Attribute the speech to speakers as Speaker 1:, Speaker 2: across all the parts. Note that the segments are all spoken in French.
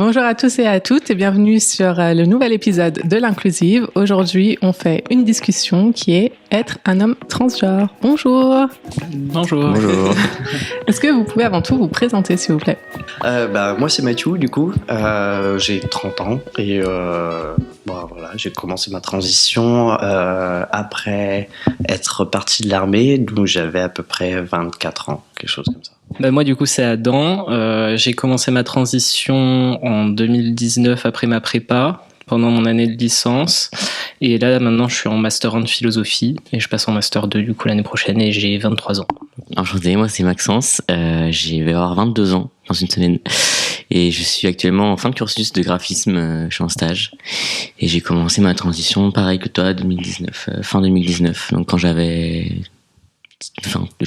Speaker 1: Bonjour à tous et à toutes et bienvenue sur le nouvel épisode de l'Inclusive. Aujourd'hui, on fait une discussion qui est être un homme transgenre. Bonjour.
Speaker 2: Bonjour.
Speaker 1: Est-ce que vous pouvez avant tout vous présenter, s'il vous plaît?
Speaker 3: Moi, c'est Mathieu, du coup. J'ai 30 ans et voilà, j'ai commencé ma transition après être parti de l'armée, donc j'avais à peu près 24 ans, quelque chose comme ça.
Speaker 2: Moi, du coup, c'est Adam. J'ai commencé ma transition en 2019 après ma prépa, pendant mon année de licence. Et là, maintenant, je suis en Master 1 de philosophie et je passe en Master 2, du coup, l'année prochaine et j'ai 23 ans.
Speaker 4: Enchanté, moi, c'est Maxence. Je vais avoir 22 ans dans une semaine. Et je suis actuellement en fin de cursus de graphisme. Je suis en stage. Et j'ai commencé ma transition, pareil que toi, 2019, fin 2019. Donc, quand je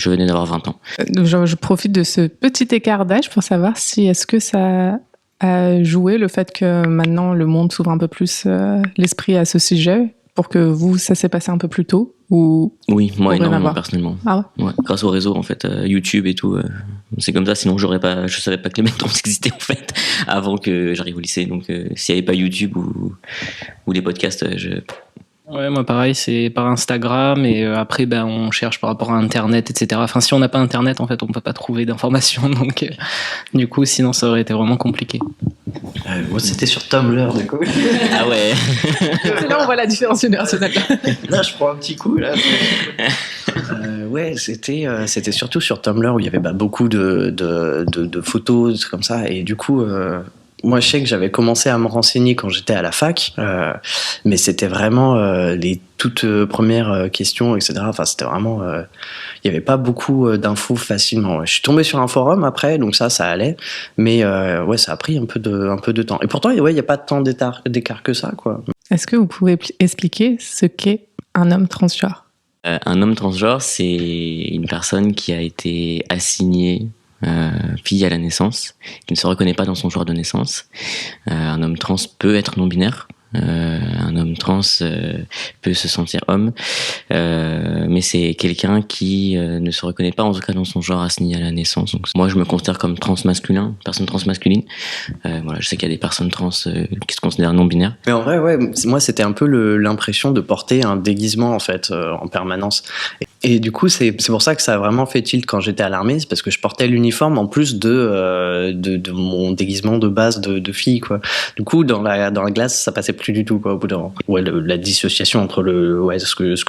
Speaker 4: venais d'avoir 20 ans.
Speaker 1: Je profite de ce petit écart d'âge pour savoir si est-ce que ça a joué le fait que maintenant le monde s'ouvre un peu plus l'esprit à ce sujet pour que vous, ça s'est passé un peu plus tôt ou
Speaker 4: Oui, moi énormément personnellement.
Speaker 1: Ah ouais?
Speaker 4: Ouais, grâce au réseau en fait, YouTube et tout. C'est comme ça, sinon je savais pas que les mecs trans existaient en fait avant que j'arrive au lycée. Donc s'il y avait pas YouTube ou les podcasts,
Speaker 2: Ouais, moi pareil, c'est par Instagram et après on cherche par rapport à Internet, etc. Enfin, si on n'a pas Internet, en fait, on peut pas trouver d'informations, donc du coup, sinon ça aurait été vraiment compliqué.
Speaker 3: Moi, c'était sur Tumblr, du coup.
Speaker 4: Ah ouais.
Speaker 1: C'est là on voit la différence générationnelle.
Speaker 3: Là, je prends un petit coup, là. C'était surtout sur Tumblr où il y avait beaucoup de photos, des trucs comme ça, et du coup... Moi, je sais que j'avais commencé à me renseigner quand j'étais à la fac, mais c'était vraiment les toutes premières questions, etc. Enfin, c'était vraiment... Il n'y avait pas beaucoup d'infos facilement. Ouais. Je suis tombé sur un forum après, donc ça allait. Mais ça a pris un peu de temps. Et pourtant, il n'y a pas tant d'écart que ça, quoi.
Speaker 1: Est-ce que vous pouvez expliquer ce qu'est un homme transgenre?
Speaker 4: Un homme transgenre, c'est une personne qui a été assignée fille à la naissance, qui ne se reconnaît pas dans son genre de naissance. Un homme trans peut être non-binaire. Un homme trans peut se sentir homme, mais c'est quelqu'un qui ne se reconnaît pas en tout cas dans son genre assigné à la naissance. Donc moi je me considère comme transmasculin, personne transmasculine. Voilà, je sais qu'il y a des personnes trans qui se considèrent non binaires.
Speaker 3: Mais en vrai, ouais, moi c'était un peu l'impression de porter un déguisement en fait en permanence. Et du coup c'est pour ça que ça a vraiment fait tilt quand j'étais à l'armée, c'est parce que je portais l'uniforme en plus de mon déguisement de base de fille, quoi. Du coup dans la glace ça passait plus du tout, quoi, au bout d'un moment. Ouais, la dissociation entre ce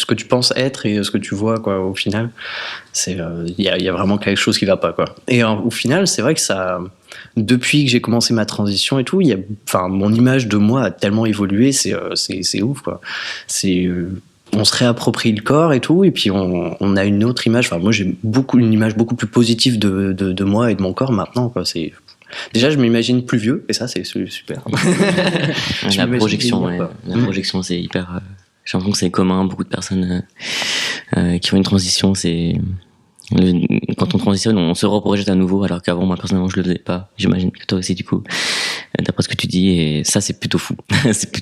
Speaker 3: que tu penses être et ce que tu vois, quoi, au final, c'est il y a vraiment quelque chose qui va pas, quoi. Et au final, c'est vrai que ça, depuis que j'ai commencé ma transition et tout, mon image de moi a tellement évolué, c'est ouf, quoi. On se réapproprie le corps et tout, et puis on a une autre image. Enfin, moi, j'ai une image beaucoup plus positive de moi et de mon corps maintenant, quoi. Déjà, je m'imagine plus vieux, et ça, c'est super.
Speaker 4: La projection, c'est hyper... j'ai l'impression que c'est commun, beaucoup de personnes qui ont une transition, quand on transitionne, on se reprojette à nouveau, alors qu'avant, moi, personnellement, je le faisais pas. J'imagine que toi aussi, du coup, d'après ce que tu dis, et ça, c'est plutôt fou. C'est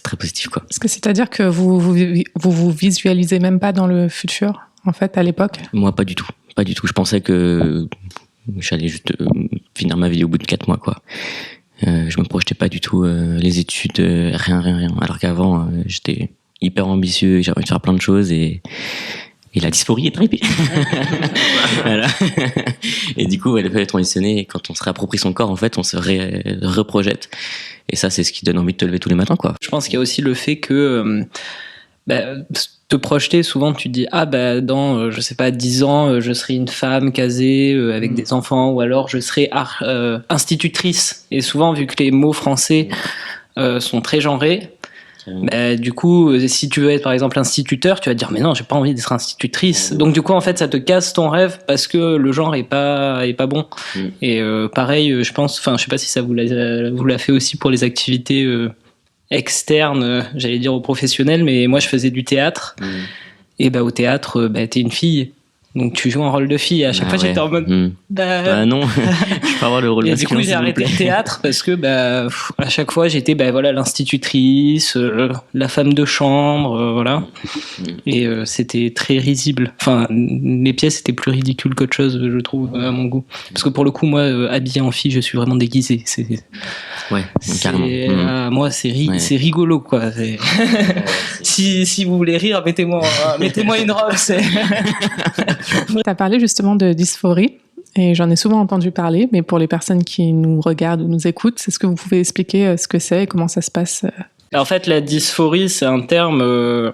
Speaker 4: très positif, quoi.
Speaker 1: Est-ce que c'est-à-dire que vous visualisez même pas dans le futur, en fait, à l'époque?
Speaker 4: Moi, pas du tout. Pas du tout. Je pensais que j'allais juste finir ma vie au bout de 4 mois, quoi. Je me projetais pas du tout les études, rien. Alors qu'avant, j'étais hyper ambitieux, j'avais envie de faire plein de choses et la dysphorie est arrivée. Voilà. Et du coup, elle fait transitionner et quand on se réapproprie son corps, en fait, on se reprojette. Et ça, c'est ce qui donne envie de te lever tous les matins, quoi.
Speaker 2: Je pense qu'il y a aussi le fait que te projeter, souvent tu te dis dans je sais pas 10 ans je serai une femme casée avec des enfants, ou alors je serai institutrice, et souvent vu que les mots français sont très genrés, du coup si tu veux être par exemple instituteur, tu vas te dire mais non, j'ai pas envie d'être institutrice. Donc du coup en fait ça te casse ton rêve parce que le genre est pas bon. Et pareil, je pense, enfin je sais pas si ça vous l'a fait aussi pour les activités externe, j'allais dire aux professionnels, mais moi je faisais du théâtre. Et au théâtre, t'es une fille. Donc tu joues un rôle de fille. Et à chaque fois, j'étais en mode.
Speaker 4: Non, je peux avoir le rôle
Speaker 2: Et
Speaker 4: masculin.
Speaker 2: du coup, j'ai arrêté le théâtre parce que à chaque fois, j'étais voilà l'institutrice, la femme de chambre, voilà. Et c'était très risible. Enfin, les pièces étaient plus ridicules qu'autre chose, je trouve, à mon goût. Parce que pour le coup, moi, habillée en fille, je suis vraiment déguisée.
Speaker 4: Ouais, carrément.
Speaker 2: Moi, c'est rigolo, quoi. Si vous voulez rire, mettez-moi une robe.
Speaker 1: Tu as parlé justement de dysphorie, et j'en ai souvent entendu parler, mais pour les personnes qui nous regardent ou nous écoutent, est-ce que vous pouvez expliquer ce que c'est et comment ça se passe?
Speaker 2: En fait, la dysphorie, c'est un terme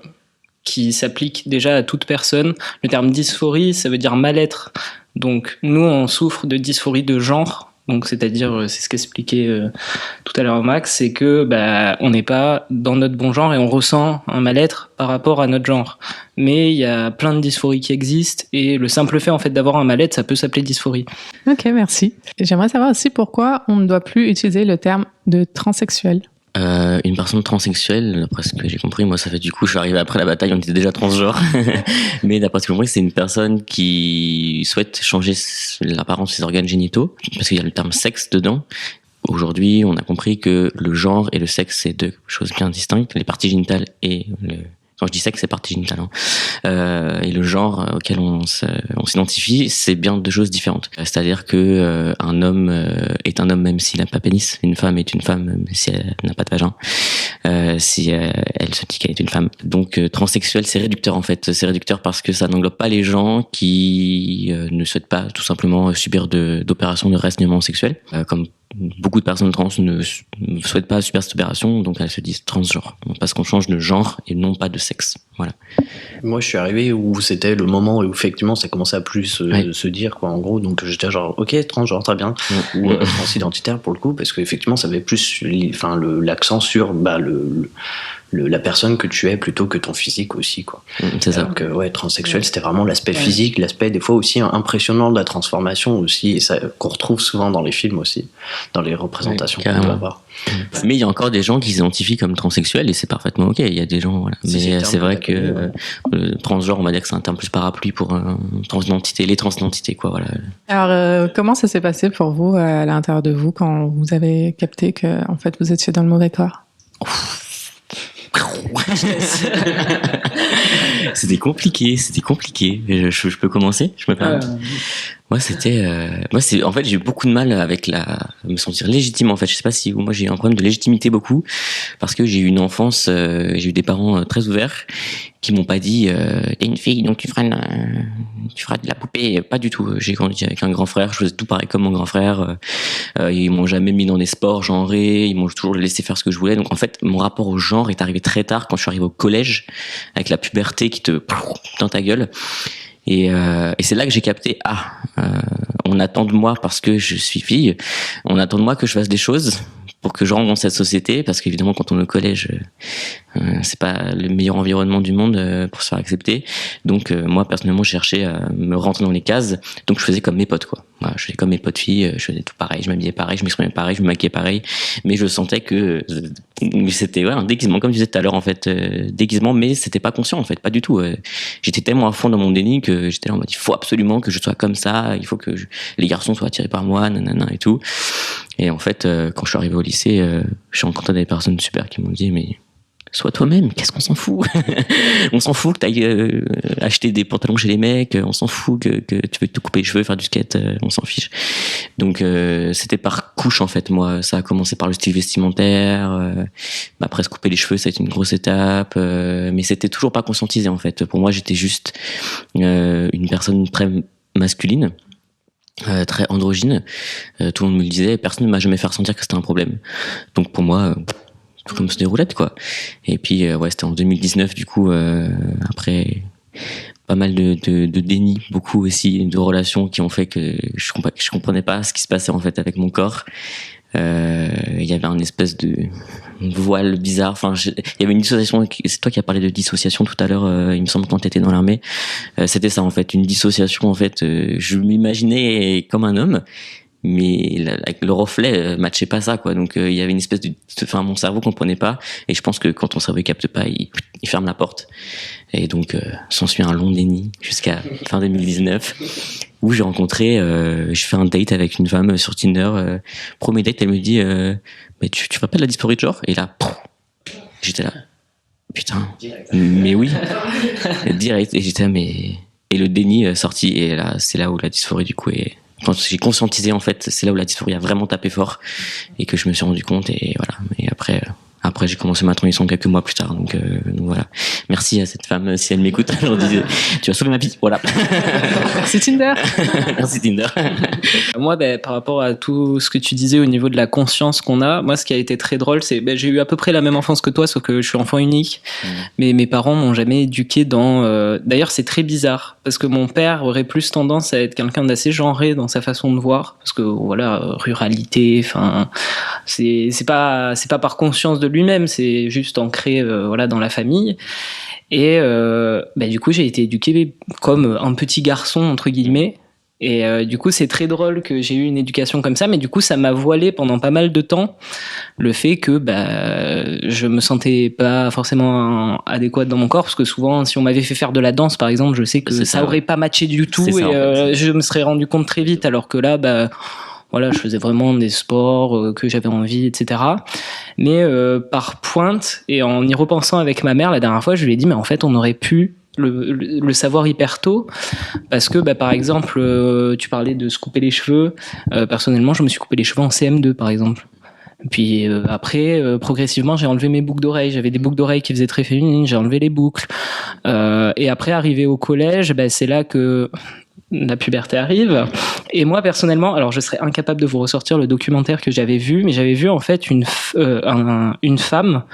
Speaker 2: qui s'applique déjà à toute personne. Le terme dysphorie, ça veut dire mal-être. Donc, nous, on souffre de dysphorie de genre. Donc, c'est-à-dire, c'est ce qu'expliquait tout à l'heure Max, c'est que on n'est pas dans notre bon genre et on ressent un mal-être par rapport à notre genre. Mais il y a plein de dysphories qui existent et le simple fait en fait d'avoir un mal-être, ça peut s'appeler dysphorie.
Speaker 1: Ok, merci. J'aimerais savoir aussi pourquoi on ne doit plus utiliser le terme de transsexuel.
Speaker 4: Une personne transsexuelle, d'après ce que j'ai compris, moi ça fait du coup, je suis arrivé après la bataille, on était déjà transgenre, mais d'après ce que j'ai compris, c'est une personne qui souhaite changer l'apparence de ses organes génitaux, parce qu'il y a le terme sexe dedans. Aujourd'hui, on a compris que le genre et le sexe, c'est deux choses bien distinctes, les parties génitales et quand je dis sexe, c'est partie génitale, et le genre auquel on s'identifie, c'est bien deux choses différentes. C'est-à-dire que un homme est un homme même s'il n'a pas pénis, une femme est une femme même si elle n'a pas de vagin, si elle se dit qu'elle est une femme. Donc transsexuel, c'est réducteur en fait. C'est réducteur parce que ça n'englobe pas les gens qui ne souhaitent pas tout simplement subir d'opérations de restauration sexuel, comme beaucoup de personnes trans ne souhaitent pas subir cette opération, donc elles se disent transgenre, parce qu'on change de genre et non pas de sexe. Voilà.
Speaker 3: Moi, je suis arrivé où c'était le moment où effectivement ça commençait à plus se dire, quoi, en gros. Donc j'étais genre, ok, transgenre, très bien, ou transidentitaire pour le coup, parce qu'effectivement ça avait plus l'accent sur la personne que tu es plutôt que ton physique aussi, quoi.
Speaker 4: C'est ça.
Speaker 3: Alors que transsexuel, c'était vraiment l'aspect physique, l'aspect des fois aussi impressionnant de la transformation aussi, et ça qu'on retrouve souvent dans les films aussi, dans les représentations qu'on peut avoir.
Speaker 4: Mais il y a encore des gens qui s'identifient comme transsexuels et c'est parfaitement ok. Il y a des gens, voilà. Mais c'est vrai que transgenre, on va dire que c'est un terme plus parapluie pour les transidentités, quoi. Voilà.
Speaker 1: Alors, comment ça s'est passé pour vous à l'intérieur de vous quand vous avez capté que en fait vous étiez dans le mauvais corps?
Speaker 4: C'était compliqué. Je peux commencer? Je me permets. Moi, en fait, j'ai eu beaucoup de mal avec me sentir légitime, en fait. Je sais pas si moi, j'ai eu un problème de légitimité beaucoup, parce que j'ai eu une enfance, j'ai eu des parents très ouverts, qui m'ont pas dit, t'es une fille, donc tu feras de la poupée. Pas du tout. J'ai grandi avec un grand frère, je faisais tout pareil comme mon grand frère. Ils m'ont jamais mis dans des sports genrés, ils m'ont toujours laissé faire ce que je voulais. Donc, en fait, mon rapport au genre est arrivé très tard, quand je suis arrivé au collège, avec la puberté qui te dans ta gueule. Et c'est là que j'ai capté, on attend de moi parce que je suis fille, on attend de moi que je fasse des choses pour que je rentre dans cette société, parce qu'évidemment quand on est au collège, c'est pas le meilleur environnement du monde pour se faire accepter. Donc moi personnellement je cherchais à me rentrer dans les cases, donc je faisais comme mes potes, quoi. Voilà, je faisais comme mes potes filles, je faisais tout pareil, je m'habillais pareil, je m'exprimais pareil, je me maquillais pareil, mais je sentais que c'était un déguisement, comme je disais tout à l'heure en fait, déguisement, mais c'était pas conscient en fait, pas du tout. J'étais tellement à fond dans mon déni que j'étais là en mode il faut absolument que je sois comme ça, il faut que les garçons soient attirés par moi, nanana et tout. Et en fait, quand je suis arrivé au lycée, je suis rencontré des personnes super qui m'ont dit mais sois toi-même, qu'est-ce qu'on s'en fout? On s'en fout que t'ailles acheter des pantalons chez les mecs, on s'en fout que tu veux te couper les cheveux, faire du skate, on s'en fiche. Donc c'était par couche en fait, moi. Ça a commencé par le style vestimentaire, après se couper les cheveux, ça a été une grosse étape, mais c'était toujours pas conscientisé en fait. Pour moi, j'étais juste une personne très masculine. Très androgyne, tout le monde me le disait, personne ne m'a jamais fait ressentir que c'était un problème. Donc pour moi, tout comme des roulettes, quoi. Et puis c'était en 2019 du coup, après pas mal de déni, beaucoup aussi de relations qui ont fait que je comprenais pas ce qui se passait en fait avec mon corps. Il y avait un espèce de voile bizarre. Enfin, il y avait une dissociation. C'est toi qui as parlé de dissociation tout à l'heure. Il me semble quand t'étais dans l'armée. C'était ça en fait, une dissociation en fait. Je m'imaginais comme un homme, mais le reflet matchait pas ça, quoi. Donc il y avait une espèce enfin mon cerveau comprenait pas, et je pense que quand ton cerveau capte pas, il ferme la porte. Et donc s'ensuit un long déni jusqu'à fin 2019 où j'ai rencontré, je fais un date avec une femme sur Tinder. Premier date, elle me dit mais tu vas pas de la dysphorie de genre? Et là, j'étais là, putain, mais oui, direct. Et j'étais là, mais et le déni sorti, et là c'est là où la dysphorie du coup est. Quand j'ai conscientisé, en fait, c'est là où la dysphorie a vraiment tapé fort et que je me suis rendu compte. Et voilà. Et après j'ai commencé ma transition quelques mois plus tard. Donc voilà. Merci à cette femme, si elle m'écoute aujourd'hui. Tu vas sauver ma vie. Voilà.
Speaker 1: Merci Tinder.
Speaker 4: Merci Tinder.
Speaker 2: Moi, par rapport à tout ce que tu disais au niveau de la conscience qu'on a, moi, ce qui a été très drôle, c'est j'ai eu à peu près la même enfance que toi, sauf que je suis enfant unique. Mais mes parents m'ont jamais éduqué dans. D'ailleurs, c'est très bizarre parce que mon père aurait plus tendance à être quelqu'un d'assez genré dans sa façon de voir, parce que voilà, ruralité. Enfin, c'est pas par conscience de lui-même, c'est juste ancré voilà dans la famille. Et du coup, j'ai été éduqué comme un petit garçon entre guillemets. Et du coup, c'est très drôle que j'ai eu une éducation comme ça, mais du coup, ça m'a voilé pendant pas mal de temps le fait que je me sentais pas forcément adéquate dans mon corps, parce que souvent, si on m'avait fait faire de la danse, par exemple, je sais que ça aurait pas matché du tout, et en fait, je me serais rendu compte très vite, alors que là, voilà, je faisais vraiment des sports que j'avais envie, etc. Mais par pointe, et en y repensant avec ma mère la dernière fois, je lui ai dit, mais en fait, on aurait pu le savoir hyper tôt, parce que par exemple tu parlais de se couper les cheveux. Personnellement, je me suis coupé les cheveux en CM2 par exemple. Puis après progressivement j'ai enlevé mes boucles d'oreilles, j'avais des boucles d'oreilles qui faisaient très féminines, j'ai enlevé les boucles, et après arrivé au collège, c'est là que la puberté arrive. Et moi personnellement, alors je serais incapable de vous ressortir le documentaire que j'avais vu, mais j'avais vu en fait une femme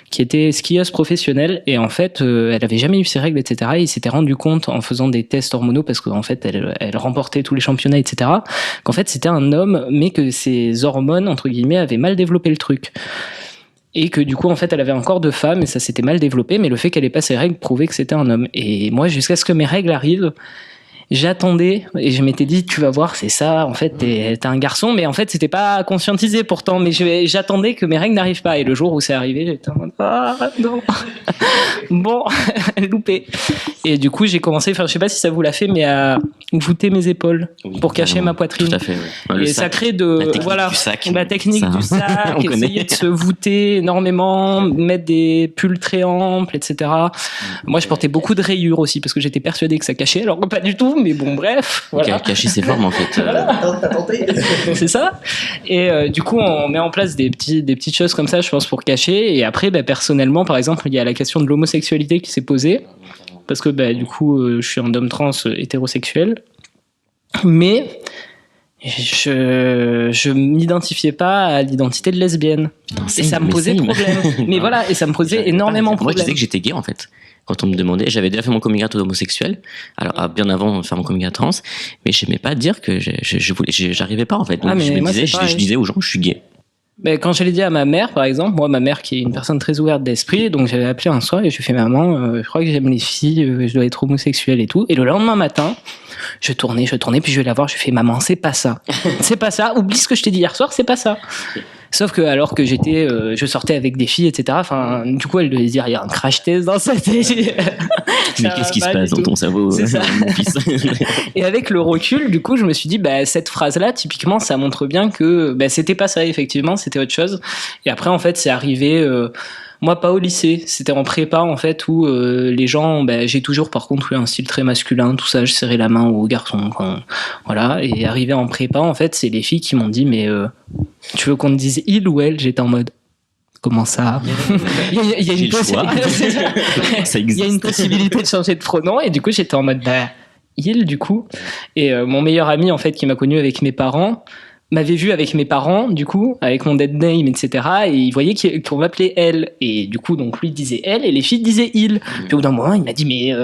Speaker 2: qui était skieuse professionnelle, et en fait elle avait jamais eu ses règles, etc. Et il s'était rendu compte en faisant des tests hormonaux, parce qu'en fait elle remportait tous les championnats, etc., qu'en fait c'était un homme, mais que ses hormones entre guillemets avaient mal développé le truc. Et que du coup, en fait, elle avait un corps de femme et ça s'était mal développé, mais le fait qu'elle ait pas ses règles prouvait que c'était un homme. Et moi, jusqu'à ce que mes règles arrivent, j'attendais et je m'étais dit, tu vas voir, c'est ça, en fait, t'es un garçon, mais en fait, c'était pas conscientisé pourtant, mais j'attendais que mes règles n'arrivent pas. Et le jour où c'est arrivé, j'étais en mode, ah, non. Bon, loupé. Et du coup, j'ai commencé, enfin, je sais pas si ça vous l'a fait, mais à voûter mes épaules pour cacher ma poitrine.
Speaker 4: Tout à fait, ouais.
Speaker 2: Et ça crée la technique du sac, essayer de se voûter énormément, mettre des pulls très amples, etc. Moi, je portais beaucoup de rayures aussi parce que j'étais persuadé que ça cachait, alors que pas du tout, mais bon, bref. Voilà.
Speaker 4: Cacher ses formes, en fait.
Speaker 3: T'as tenté.
Speaker 2: C'est ça. Et du coup, on met en place des petites choses comme ça, je pense, pour cacher. Et après, personnellement, par exemple, il y a la question de l'homosexualité qui s'est posée. Parce que du coup, je suis un homme trans hétérosexuel. Mais je m'identifiais pas à l'identité de lesbienne.
Speaker 4: Putain,
Speaker 2: et ça me posait problème. Mais voilà, et ça me posait énormément de problèmes.
Speaker 4: Moi, je disais que j'étais gay, en fait. Quand on me demandait, j'avais déjà fait mon coming out homosexuel, alors bien avant de faire mon coming out trans, mais j'aimais pas dire que j'arrivais pas, en fait. Donc je disais aux gens, je suis gay.
Speaker 2: Quand je l'ai dit à ma mère, par exemple, moi, ma mère qui est une personne très ouverte d'esprit, donc j'avais appelé un soir et je lui ai fait, maman, je crois que j'aime les filles, je dois être homosexuel et tout. Et le lendemain matin, je tournais, puis je vais la voir, je lui ai fait, maman, c'est pas ça. C'est pas ça, oublie ce que je t'ai dit hier soir, c'est pas ça. Sauf que alors que je sortais avec des filles, etc. Enfin, du coup, elle devait dire, il y a un crash test dans sa tête.
Speaker 4: Mais qu'est-ce qui se passe dans ton cerveau, mon fils?
Speaker 2: Et avec le recul, du coup, je me suis dit, cette phrase-là, typiquement, ça montre bien que c'était pas ça, effectivement, c'était autre chose. Et après, en fait, c'est arrivé. Moi, pas au lycée, c'était en prépa en fait, où les gens, j'ai toujours par contre eu un style très masculin, tout ça, je serrais la main aux garçons, voilà. Et arrivé en prépa, en fait, c'est les filles qui m'ont dit, mais tu veux qu'on te dise il ou elle? J'étais en mode, comment ça? Il y a une il y a une possibilité de changer de pronom, et du coup j'étais en mode il, du coup. Et mon meilleur ami en fait qui m'a connu avec mes parents m'avait vu avec mes parents, du coup, avec mon dead name, etc. Et il voyait qu'on m'appelait elle. Et du coup, donc lui disait elle et les filles disaient il. Puis au bout d'un moment, il m'a dit, mais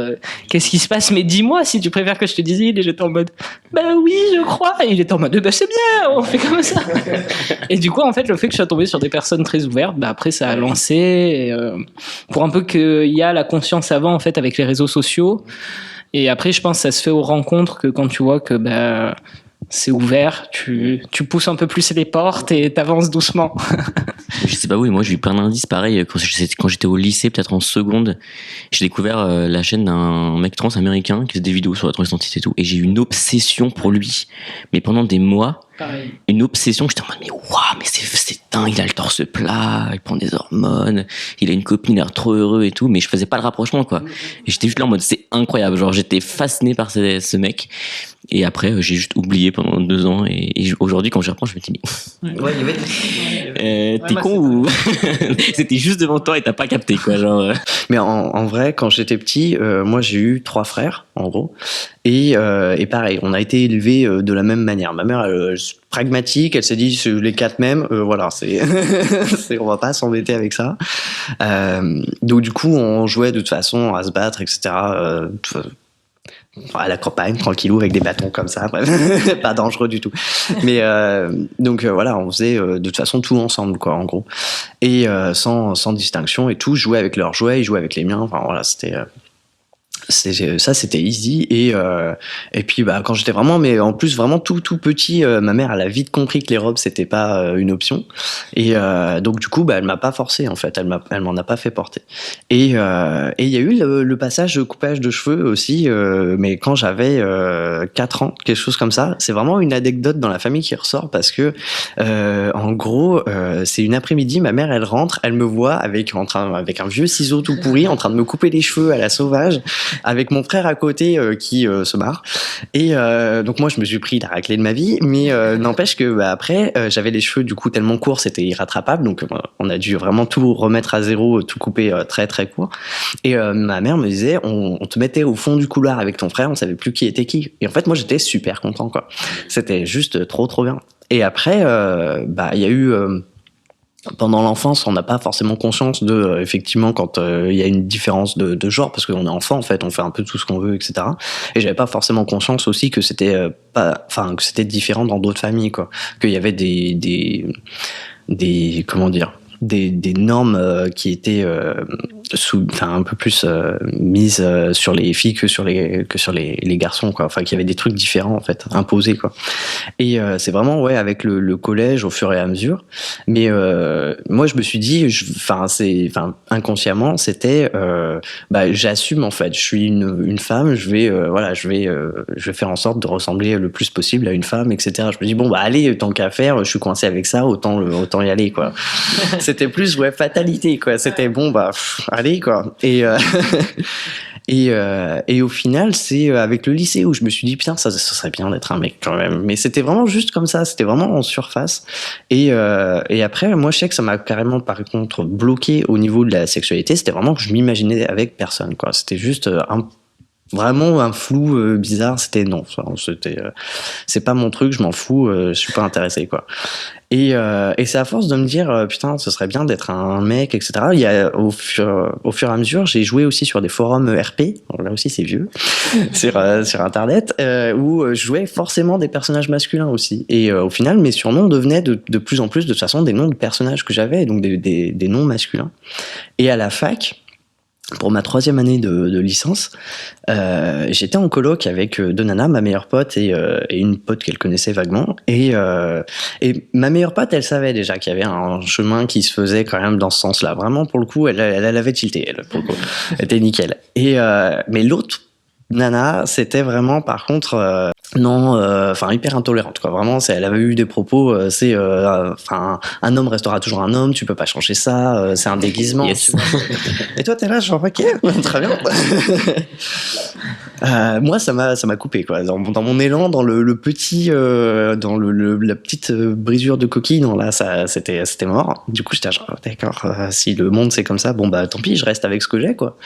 Speaker 2: qu'est-ce qui se passe? Mais dis-moi si tu préfères que je te dise il. Et j'étais en mode, oui, je crois. Et il était en mode, c'est bien, on fait comme ça. Et du coup, en fait, le fait que je sois tombé sur des personnes très ouvertes, après, ça a lancé. Et, pour un peu qu'il y a la conscience avant, en fait, avec les réseaux sociaux. Et après, je pense que ça se fait aux rencontres que quand tu vois que, c'est ouvert, tu pousses un peu plus les portes et t'avances doucement.
Speaker 4: Je sais pas où, et moi j'ai eu plein d'indices. Pareil, quand j'étais au lycée, peut-être en seconde, j'ai découvert la chaîne d'un mec trans américain qui faisait des vidéos sur la transidentité et tout, et j'ai eu une obsession pour lui. Mais pendant des mois,
Speaker 2: Pareil.
Speaker 4: une obsession, j'étais en mode, mais waouh, mais c'est dingue, il a le torse plat, il prend des hormones, il a une copine, il a l'air trop heureux et tout, mais je faisais pas le rapprochement, quoi. Et j'étais juste là en mode, c'est incroyable, genre j'étais fasciné par ce mec. Et après, j'ai juste oublié pendant 2 ans. Et aujourd'hui, quand j'y reprends, je me dis, mais
Speaker 3: Ouais, il y avait
Speaker 4: t'es con ou c'était juste devant toi et t'as pas capté, quoi, genre.
Speaker 3: Mais en vrai, quand j'étais petit, moi j'ai eu 3 frères, en gros. Et pareil, on a été élevés de la même manière. Ma mère, pragmatique, elle s'est dit, c'est les 4 mêmes, voilà, on va pas s'embêter avec ça. Donc du coup, on jouait de toute façon à se battre, etc. À la campagne, tranquillou, avec des bâtons comme ça, bref, pas dangereux du tout. Mais donc voilà, on faisait de toute façon tout ensemble, quoi, en gros, et sans distinction et tout. Je jouais avec leurs jouets, ils jouaient avec les miens. Enfin voilà, c'était easy. Et puis bah quand j'étais vraiment, mais en plus vraiment tout petit, ma mère elle a vite compris que les robes c'était pas une option. Et donc du coup bah elle m'a pas forcé en fait, elle m'en a pas fait porter. Et il y a eu le passage de coupage de cheveux aussi, mais quand j'avais 4 ans, quelque chose comme ça. C'est vraiment une anecdote dans la famille qui ressort parce que en gros c'est une après-midi, ma mère elle rentre, elle me voit avec un vieux ciseau tout pourri en train de me couper les cheveux à la sauvage, avec mon frère à côté qui se marre. Et donc moi je me suis pris la raclée de ma vie, mais n'empêche que bah, après j'avais les cheveux du coup tellement courts, c'était irrattrapable, donc on a dû vraiment tout remettre à zéro, tout couper très très court. Et ma mère me disait on te mettait au fond du couloir avec ton frère, on savait plus qui était qui. Et en fait moi j'étais super content, quoi. C'était juste trop bien. Et après bah il y a eu pendant l'enfance, on n'a pas forcément conscience de, effectivement, quand il y a une différence de genre, parce qu'on est enfant, en fait, on fait un peu tout ce qu'on veut, etc. Et j'avais pas forcément conscience aussi que c'était que c'était différent dans d'autres familles, quoi. Qu'il y avait des comment dire, des normes qui étaient un peu plus mises sur les filles que sur les garçons, quoi. Enfin, qu'il y avait des trucs différents, en fait, imposés, quoi. Et c'est vraiment avec le collège au fur et à mesure. Mais moi je me suis dit, inconsciemment c'était j'assume, en fait, je suis une femme, je vais faire en sorte de ressembler le plus possible à une femme, etc. Je me dis bon bah allez, tant qu'à faire, je suis coincé avec ça, autant y aller, quoi. C'était plus fatalité, quoi. C'était bon bah allez, quoi. Et et au final, c'est avec le lycée où je me suis dit putain, ça serait bien d'être un mec quand même. Mais c'était vraiment juste comme ça, c'était vraiment en surface. Et après, moi, je sais que ça m'a carrément, par contre, bloqué au niveau de la sexualité. C'était vraiment que je m'imaginais avec personne, quoi. C'était juste vraiment un flou bizarre. C'était non, c'est pas mon truc, je m'en fous, je suis pas intéressé, quoi. Et c'est à force de me dire putain, ce serait bien d'être un mec, etc. Il y a au fur et à mesure, j'ai joué aussi sur des forums RP. Bon, là aussi c'est vieux, sur internet, où je jouais forcément des personnages masculins aussi. Et au final, mes surnoms devenaient de plus en plus de toute façon des noms de personnages que j'avais, donc des noms masculins. Et à la fac, pour ma 3e année de licence, j'étais en coloc avec 2 nanas, ma meilleure pote et une pote qu'elle connaissait vaguement. Et ma meilleure pote, elle savait déjà qu'il y avait un chemin qui se faisait quand même dans ce sens-là. Vraiment, pour le coup, elle avait tilté, elle, pour le coup. Elle était nickel. Mais l'autre nana, c'était vraiment, par contre, hyper intolérante, quoi. Vraiment, elle avait eu des propos, un homme restera toujours un homme, tu peux pas changer ça, c'est un déguisement.
Speaker 4: Yes.
Speaker 3: Tu vois. Et toi, t'es là, genre, ok, très bien. Moi, ça m'a coupé, quoi. Dans mon élan, dans le petit, dans la petite brisure de coquille, non, là, c'était mort. Du coup, j'étais genre, d'accord, si le monde c'est comme ça, bon, bah, tant pis, je reste avec ce que j'ai, quoi.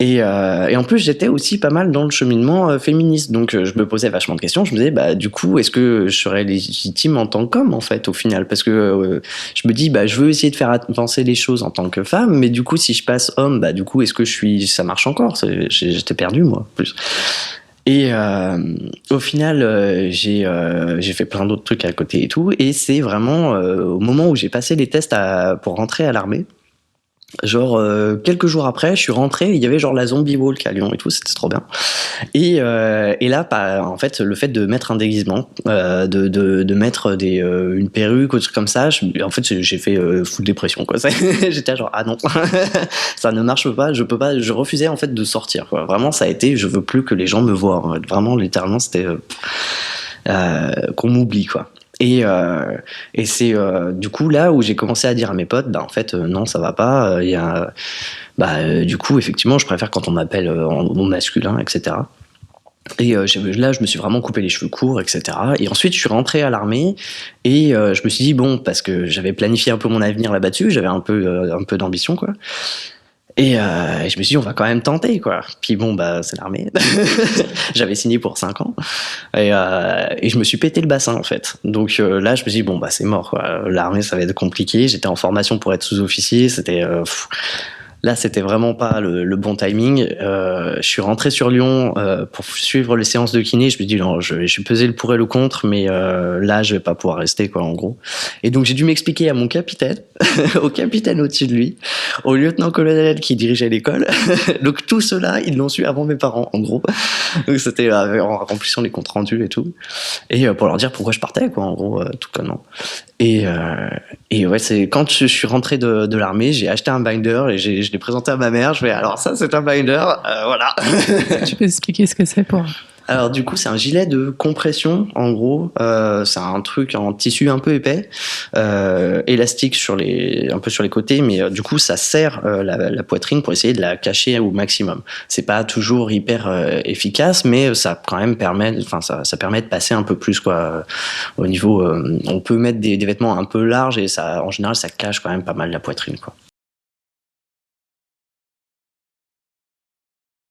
Speaker 3: Et en plus, j'étais aussi pas mal dans le cheminement féministe, donc je me posais vachement de questions. Je me disais, bah du coup, est-ce que je serais légitime en tant qu'homme, en fait, au final, parce que je me dis, bah je veux essayer de faire avancer les choses en tant que femme, mais du coup, si je passe homme, bah du coup, est-ce que ça marche encore? J'étais perdu, moi, en plus. Et au final, j'ai fait plein d'autres trucs à côté et tout, et c'est vraiment au moment où j'ai passé les tests pour rentrer à l'armée. Genre quelques jours après, je suis rentré, il y avait genre la zombie walk à Lyon et tout, c'était trop bien. Et là, en fait, le fait de mettre un déguisement, de mettre une perruque ou des trucs comme ça, en fait, j'ai fait full dépression quoi. J'étais genre ah non, ça ne marche pas, je peux pas, je refusais en fait de sortir quoi. Vraiment, ça a été, je veux plus que les gens me voient. En fait. Vraiment, littéralement, c'était qu'on m'oublie quoi. Et c'est du coup là où j'ai commencé à dire à mes potes, bah en fait non ça va pas. Du coup effectivement je préfère quand on m'appelle au masculin, etc. Et là je me suis vraiment coupé les cheveux courts, etc. Et ensuite je suis rentré à l'armée et je me suis dit bon parce que j'avais planifié un peu mon avenir là-dessus, j'avais un peu d'ambition quoi. Et je me suis dit, on va quand même tenter, quoi. Puis bon, bah, c'est l'armée. J'avais signé pour 5 ans. Et je me suis pété le bassin, en fait. Donc là, je me suis dit, bon, bah, c'est mort, quoi. L'armée, ça va être compliqué. J'étais en formation pour être sous-officier. Là, c'était vraiment pas le bon timing. Je suis rentré sur Lyon pour suivre les séances de kiné. Je me dis non, je suis pesé le pour et le contre, mais là, je vais pas pouvoir rester quoi, en gros. Et donc, j'ai dû m'expliquer à mon capitaine, au capitaine au-dessus de lui, au lieutenant-colonel qui dirigeait l'école. Donc tout cela, ils l'ont su avant mes parents, en gros. Donc c'était en remplissant les comptes rendus et tout, et pour leur dire pourquoi je partais, quoi, en gros, tout connement. Et ouais, c'est quand je suis rentré de l'armée, j'ai acheté un binder et je l'ai présenté à ma mère. Je fais alors ça c'est un binder, voilà.
Speaker 1: Tu peux expliquer ce que c'est pour...
Speaker 3: Alors du coup c'est un gilet de compression en gros, c'est un truc en tissu un peu épais, élastique un peu sur les côtés, mais du coup ça serre la poitrine pour essayer de la cacher au maximum. C'est pas toujours hyper efficace, mais ça quand même ça permet de passer un peu plus quoi. Au niveau, on peut mettre des vêtements un peu larges et ça en général ça cache quand même pas mal la poitrine quoi.